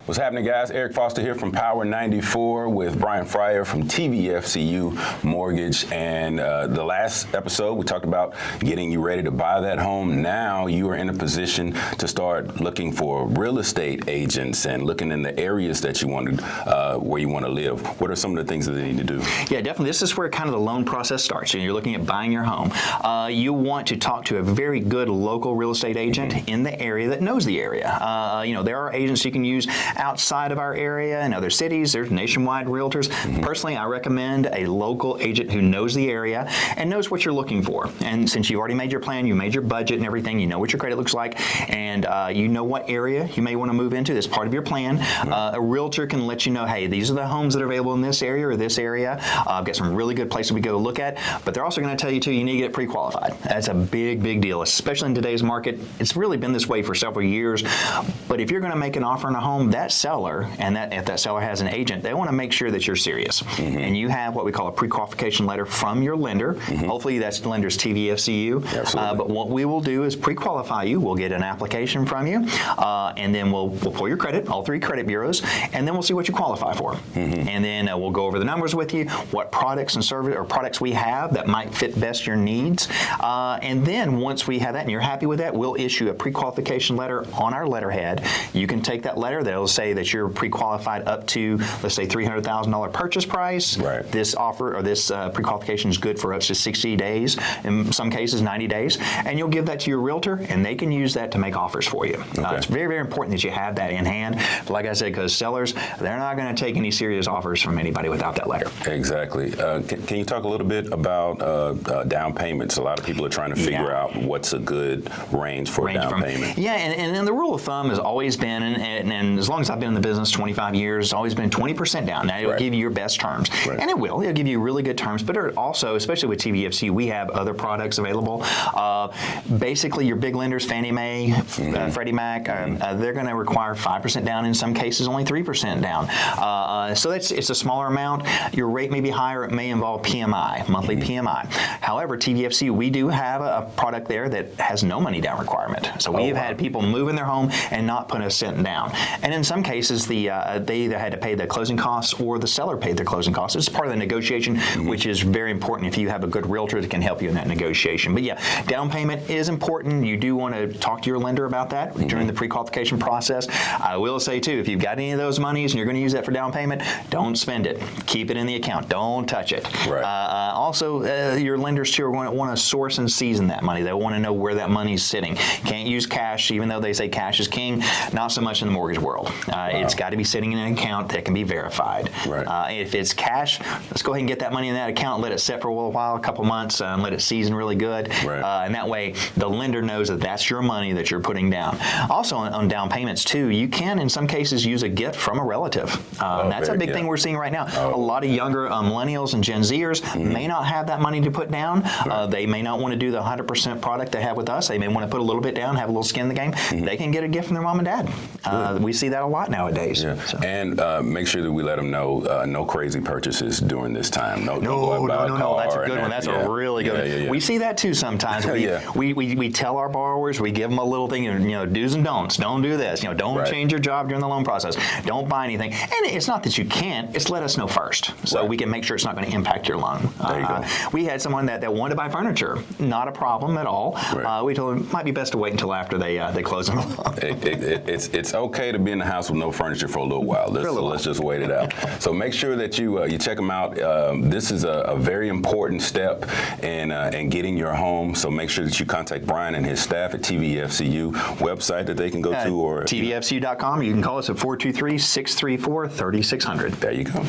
What's happening, guys? Eric Foster here from Power 94 with Bryan Fryar from TVFCU Mortgage. And the last episode, we talked about getting you ready to buy that home. Now you are in a position to start looking for real estate agents and looking in the areas that you want to, where you want to live. What are some of the things that they need to do? Yeah, definitely. This is where kind of the loan process starts. You're looking at buying your home. You want to talk to a very good local real estate agent in the area that knows the area. There are agents you can use outside of our area in other cities. There's nationwide realtors. Personally, I recommend a local agent who knows the area and knows what you're looking for. And since you've already made your plan, you made your budget and everything, you know what your credit looks like, and you know what area you may want to move into. That's part of your plan. A realtor can let you know, hey, these are the homes that are available in this area or this area. I've got some really good places we go to look at, but they're also going to tell you, too, you need to get pre-qualified. That's a big, big deal, especially in today's market. It's really been this way for several years, but if you're going to make an offer on a home, that seller, and if that seller has an agent, they want to make sure that you're serious. And you have what we call a pre-qualification letter from your lender. Hopefully that's the lender's TVFCU. But what we will do is pre-qualify you. We'll get an application from you, and then we'll pull your credit, all three credit bureaus, and then we'll see what you qualify for. And then we'll go over the numbers with you, what products and service or products we have that might fit best your needs. And then once we have that and you're happy with that, we'll issue a pre-qualification letter on our letterhead. You can take that letter that'll say that you're pre-qualified up to, let's say, $300,000 purchase price. This offer or this pre-qualification is good for up to 60 days, in some cases 90 days, and you'll give that to your realtor and they can use that to make offers for you. It's very, very important that you have that in hand. But like I said, because sellers, they're not going to take any serious offers from anybody without that letter. Exactly. Can you talk a little bit about down payments? A lot of people are trying to figure out what's a good range for a down payment. Yeah, and the rule of thumb has always been, and as long as I've been in the business, 25 years, it's always been 20% down. Now, it'll give you your best terms. And it will. It'll give you really good terms, but also, especially with TVFC, we have other products available. Basically, your big lenders, Fannie Mae, Freddie Mac, they're going to require 5% down, in some cases only 3% down. So it's a smaller amount. Your rate may be higher. It may involve PMI, monthly PMI. However, TVFC, we do have a product there that has no money down requirement. So we've had people move in their home and not put a cent down. And in some cases, they either had to pay the closing costs or the seller paid their closing costs. It's part of the negotiation, which is very important if you have a good realtor that can help you in that negotiation. But yeah, down payment is important. You do want to talk to your lender about that during the pre-qualification process. I will say, too, if you've got any of those monies and you're going to use that for down payment, don't spend it. Keep it in the account. Don't touch it. Also, your lenders, too, are going to want to source and season that money. They want to know where that money is sitting. Can't use cash, even though they say cash is king. Not so much in the mortgage world. It's got to be sitting in an account that can be verified. If it's cash, let's go ahead and get that money in that account, let it sit for a little while, a couple months, and let it season really good. And that way, the lender knows that that's your money that you're putting down. Also, on down payments, too, you can, in some cases, use a gift from a relative. That's a big thing we're seeing right now. A lot of younger millennials and Gen Zers may not have that money to put down. They may not want to do the 100% product they have with us. They may want to put a little bit down, have a little skin in the game. They can get a gift from their mom and dad. We see that a lot nowadays. And make sure that we let them know no crazy purchases during this time. No, that's a good one. That's a really good one. We see that too sometimes. We tell our borrowers, we give them a little thing, do's and don'ts. Don't do this. Don't change your job during the loan process. Don't buy anything. And it's not that you can't. It's let us know first, so we can make sure it's not going to impact your loan. There you go. We had someone that wanted to buy furniture. Not a problem at all. We told them it might be best to wait until after they close on the loan. It's okay to be in the house with no furniture for a little while. Let's just wait it out. So make sure that you check them out. This is a very important step in getting your home. So make sure that you contact Bryan and his staff at TVFCU website that they can go to, or TVFCU.com. You can call us at 423-634-3600. There you go.